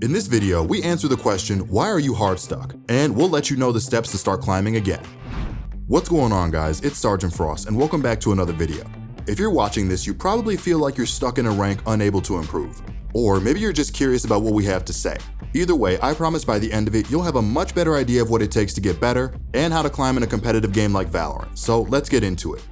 In this video, we answer the question, why are you hard stuck? And we'll let you know the steps to start climbing again. What's going on, guys? It's Sergeant Frost, and welcome back to another video. If you're watching this, you probably feel like you're stuck in a rank unable to improve. Or maybe you're just curious about what we have to say. Either way, I promise by the end of it, you'll have a much better idea of what it takes to get better and how to climb in a competitive game like Valorant. So let's get into it.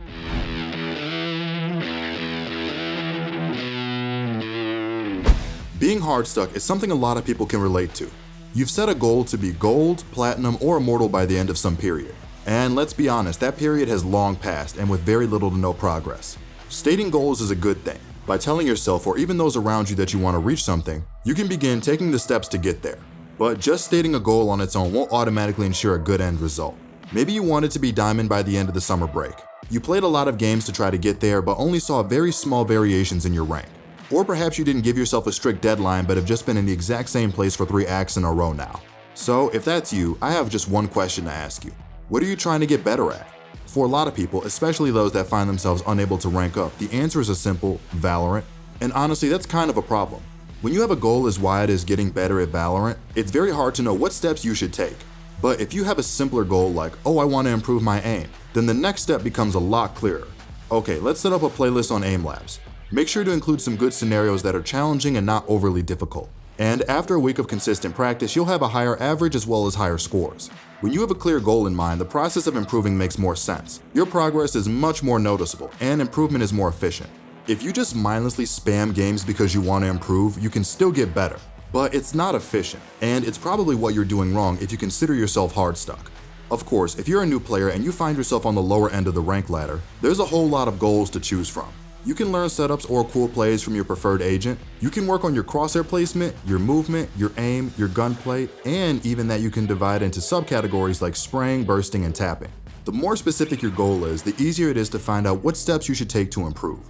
Being hard stuck is something a lot of people can relate to. You've set a goal to be gold, platinum, or immortal by the end of some period. And let's be honest, that period has long passed and with very little to no progress. Stating goals is a good thing. By telling yourself or even those around you that you want to reach something, you can begin taking the steps to get there. But just stating a goal on its own won't automatically ensure a good end result. Maybe you wanted to be diamond by the end of the summer break. You played a lot of games to try to get there but only saw very small variations in your rank. Or perhaps you didn't give yourself a strict deadline but have just been in the exact same place for 3 acts in a row now. So if that's you, I have just one question to ask you. What are you trying to get better at? For a lot of people, especially those that find themselves unable to rank up, the answer is a simple Valorant. And honestly, that's kind of a problem. When you have a goal as wide as getting better at Valorant, it's very hard to know what steps you should take. But if you have a simpler goal like, oh, I want to improve my aim, then the next step becomes a lot clearer. Okay, let's set up a playlist on aim labs. Make sure to include some good scenarios that are challenging and not overly difficult. And after a week of consistent practice, you'll have a higher average as well as higher scores. When you have a clear goal in mind, the process of improving makes more sense. Your progress is much more noticeable, and improvement is more efficient. If you just mindlessly spam games because you want to improve, you can still get better. But it's not efficient, and it's probably what you're doing wrong if you consider yourself hard stuck. Of course, if you're a new player and you find yourself on the lower end of the rank ladder, there's a whole lot of goals to choose from. You can learn setups or cool plays from your preferred agent. You can work on your crosshair placement, your movement, your aim, your gunplay, and even that you can divide into subcategories like spraying, bursting, and tapping. The more specific your goal is, the easier it is to find out what steps you should take to improve.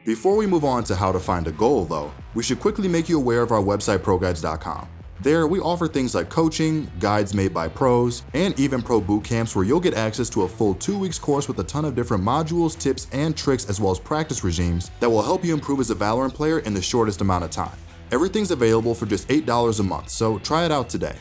Before we move on to how to find a goal though, we should quickly make you aware of our website ProGuides.com. There, we offer things like coaching, guides made by pros, and even pro boot camps where you'll get access to a full 2 weeks course with a ton of different modules, tips, and tricks as well as practice regimes that will help you improve as a Valorant player in the shortest amount of time. Everything's available for just $8 a month, so try it out today.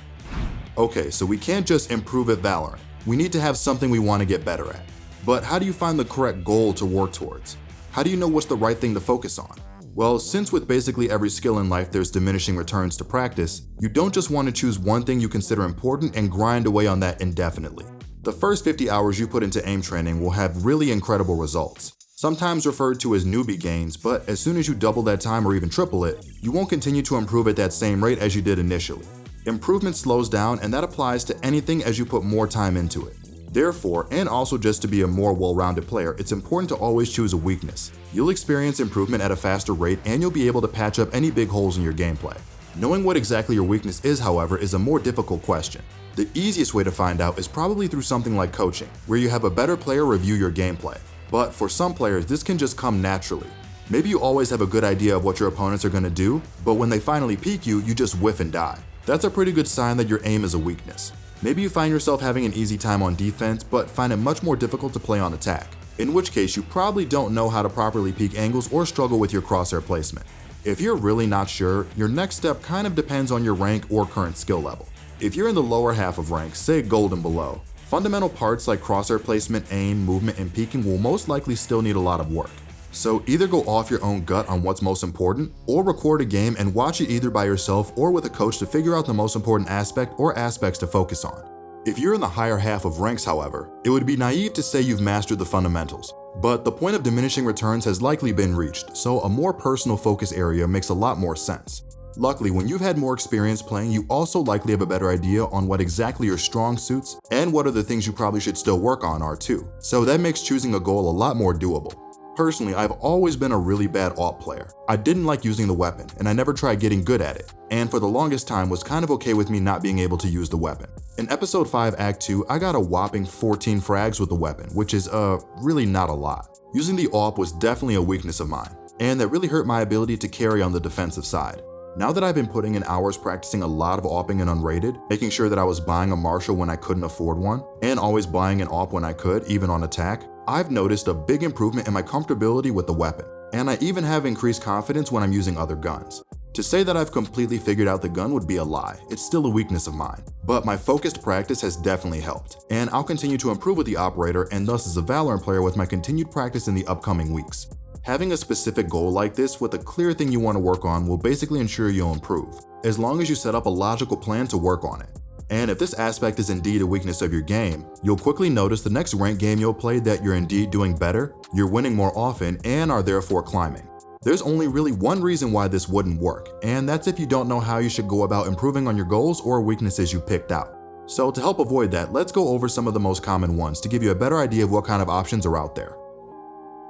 Okay, so we can't just improve at Valorant. We need to have something we want to get better at. But how do you find the correct goal to work towards? How do you know what's the right thing to focus on? Well, since with basically every skill in life there's diminishing returns to practice, you don't just want to choose one thing you consider important and grind away on that indefinitely. The first 50 hours you put into aim training will have really incredible results, sometimes referred to as newbie gains, but as soon as you double that time or even triple it, you won't continue to improve at that same rate as you did initially. Improvement slows down, and that applies to anything as you put more time into it. Therefore, and also just to be a more well-rounded player, it's important to always choose a weakness. You'll experience improvement at a faster rate and you'll be able to patch up any big holes in your gameplay. Knowing what exactly your weakness is, however, is a more difficult question. The easiest way to find out is probably through something like coaching, where you have a better player review your gameplay. But for some players, this can just come naturally. Maybe you always have a good idea of what your opponents are going to do, but when they finally peek you, you just whiff and die. That's a pretty good sign that your aim is a weakness. Maybe you find yourself having an easy time on defense, but find it much more difficult to play on attack, in which case you probably don't know how to properly peek angles or struggle with your crosshair placement. If you're really not sure, your next step kind of depends on your rank or current skill level. If you're in the lower half of ranks, say gold and below, fundamental parts like crosshair placement, aim, movement, and peeking will most likely still need a lot of work. So either go off your own gut on what's most important, or record a game and watch it either by yourself or with a coach to figure out the most important aspect or aspects to focus on. If you're in the higher half of ranks, however, it would be naive to say you've mastered the fundamentals. But the point of diminishing returns has likely been reached, so a more personal focus area makes a lot more sense. Luckily, when you've had more experience playing, you also likely have a better idea on what exactly your strong suits and what are the things you probably should still work on are too. So that makes choosing a goal a lot more doable. Personally, I've always been a really bad AWP player. I didn't like using the weapon, and I never tried getting good at it, and for the longest time was kind of okay with me not being able to use the weapon. In episode 5 act 2, I got a whopping 14 frags with the weapon, which is really not a lot. Using the AWP was definitely a weakness of mine, and that really hurt my ability to carry on the defensive side. Now that I've been putting in hours practicing a lot of AWPing and unrated, making sure that I was buying a Marshall when I couldn't afford one, and always buying an AWP when I could, even on attack, I've noticed a big improvement in my comfortability with the weapon, and I even have increased confidence when I'm using other guns. To say that I've completely figured out the gun would be a lie. It's still a weakness of mine. But my focused practice has definitely helped, and I'll continue to improve with the operator and thus as a Valorant player with my continued practice in the upcoming weeks. Having a specific goal like this with a clear thing you want to work on will basically ensure you'll improve, as long as you set up a logical plan to work on it. And if this aspect is indeed a weakness of your game, you'll quickly notice the next ranked game you'll play that you're indeed doing better, you're winning more often, and are therefore climbing. There's only really one reason why this wouldn't work, and that's if you don't know how you should go about improving on your goals or weaknesses you picked out. So to help avoid that, let's go over some of the most common ones to give you a better idea of what kind of options are out there.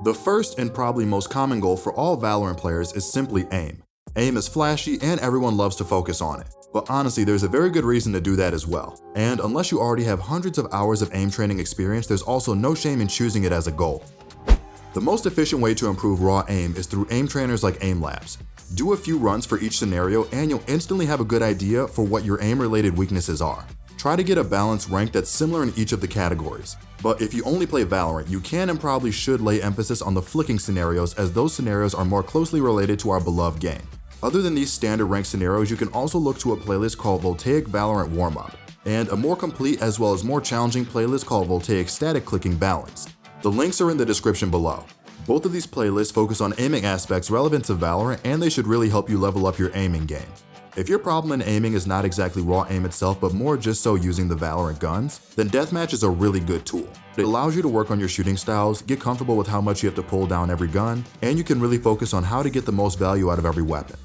The first and probably most common goal for all Valorant players is simply aim. Aim is flashy and everyone loves to focus on it. But honestly, there's a very good reason to do that as well. And unless you already have hundreds of hours of aim training experience, there's also no shame in choosing it as a goal. The most efficient way to improve raw aim is through aim trainers like aim labs. Do a few runs for each scenario and you'll instantly have a good idea for what your aim-related weaknesses are. Try to get a balanced rank that's similar in each of the categories. But if you only play Valorant, you can and probably should lay emphasis on the flicking scenarios, as those scenarios are more closely related to our beloved game. Other than these standard rank scenarios, you can also look to a playlist called Voltaic Valorant Warm-Up, and a more complete as well as more challenging playlist called Voltaic Static Clicking Balanced. The links are in the description below. Both of these playlists focus on aiming aspects relevant to Valorant, and they should really help you level up your aiming game. If your problem in aiming is not exactly raw aim itself, but more just so using the Valorant guns, then Deathmatch is a really good tool. It allows you to work on your shooting styles, get comfortable with how much you have to pull down every gun, and you can really focus on how to get the most value out of every weapon.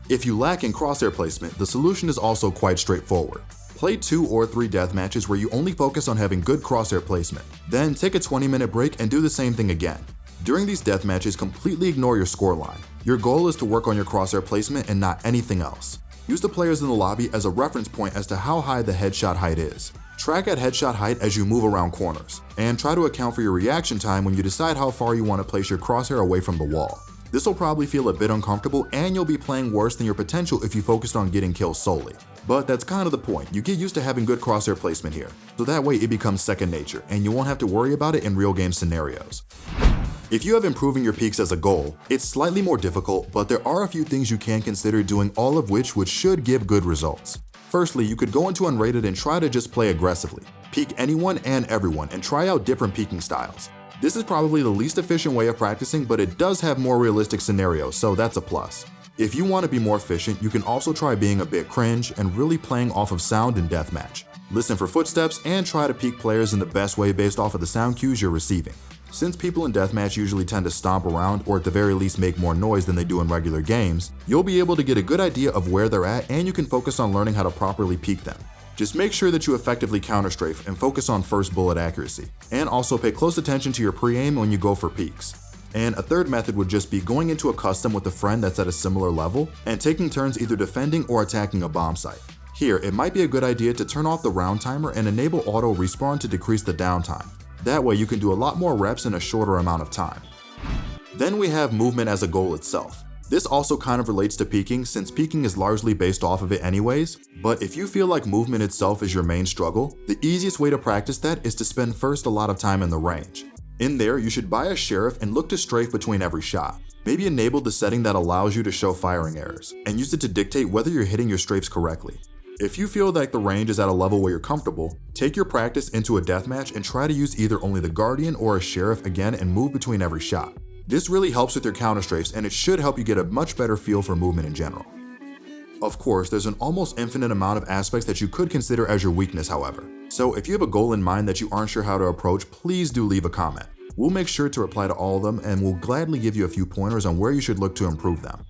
If you lack in crosshair placement, the solution is also quite straightforward. Play 2 or 3 deathmatches where you only focus on having good crosshair placement. Then take a 20-minute break and do the same thing again. During these deathmatches, completely ignore your scoreline. Your goal is to work on your crosshair placement and not anything else. Use the players in the lobby as a reference point as to how high the headshot height is. Track at headshot height as you move around corners, and try to account for your reaction time when you decide how far you want to place your crosshair away from the wall. This will probably feel a bit uncomfortable and you'll be playing worse than your potential if you focused on getting kills solely. But that's kind of the point. You get used to having good crosshair placement here, so that way it becomes second nature and you won't have to worry about it in real game scenarios. If you have improving your peaks as a goal, it's slightly more difficult, but there are a few things you can consider doing, all of which should give good results. Firstly, you could go into unrated and try to just play aggressively. Peek anyone and everyone and try out different peeking styles. This is probably the least efficient way of practicing, but it does have more realistic scenarios, so that's a plus. If you want to be more efficient, you can also try being a bit cringe and really playing off of sound in deathmatch. Listen for footsteps and try to peek players in the best way based off of the sound cues you're receiving. Since people in deathmatch usually tend to stomp around or at the very least make more noise than they do in regular games, you'll be able to get a good idea of where they're at and you can focus on learning how to properly peek them. Just make sure that you effectively counter-strafe and focus on first bullet accuracy, and also pay close attention to your pre-aim when you go for peeks. And a third method would just be going into a custom with a friend that's at a similar level and taking turns either defending or attacking a bomb site. Here, it might be a good idea to turn off the round timer and enable auto respawn to decrease the downtime. That way you can do a lot more reps in a shorter amount of time. Then we have movement as a goal itself. This also kind of relates to peeking, since peeking is largely based off of it anyways, but if you feel like movement itself is your main struggle, the easiest way to practice that is to spend first a lot of time in the range. In there, you should buy a sheriff and look to strafe between every shot. Maybe enable the setting that allows you to show firing errors, and use it to dictate whether you're hitting your strafes correctly. If you feel like the range is at a level where you're comfortable, take your practice into a deathmatch and try to use either only the Guardian or a Sheriff again and move between every shot. This really helps with your counter strafes and it should help you get a much better feel for movement in general. Of course, there's an almost infinite amount of aspects that you could consider as your weakness, however. So if you have a goal in mind that you aren't sure how to approach, please do leave a comment. We'll make sure to reply to all of them and we'll gladly give you a few pointers on where you should look to improve them.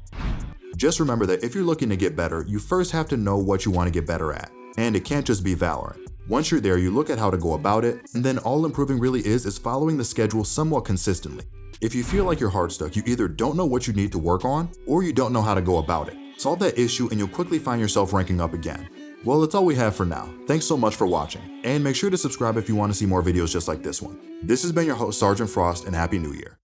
Just remember that if you're looking to get better, you first have to know what you want to get better at. And it can't just be Valorant. Once you're there, you look at how to go about it, and then all improving really is following the schedule somewhat consistently. If you feel like you're hardstuck, you either don't know what you need to work on, or you don't know how to go about it. Solve that issue and you'll quickly find yourself ranking up again. Well, that's all we have for now. Thanks so much for watching, and make sure to subscribe if you want to see more videos just like this one. This has been your host, Sergeant Frost, and Happy New Year.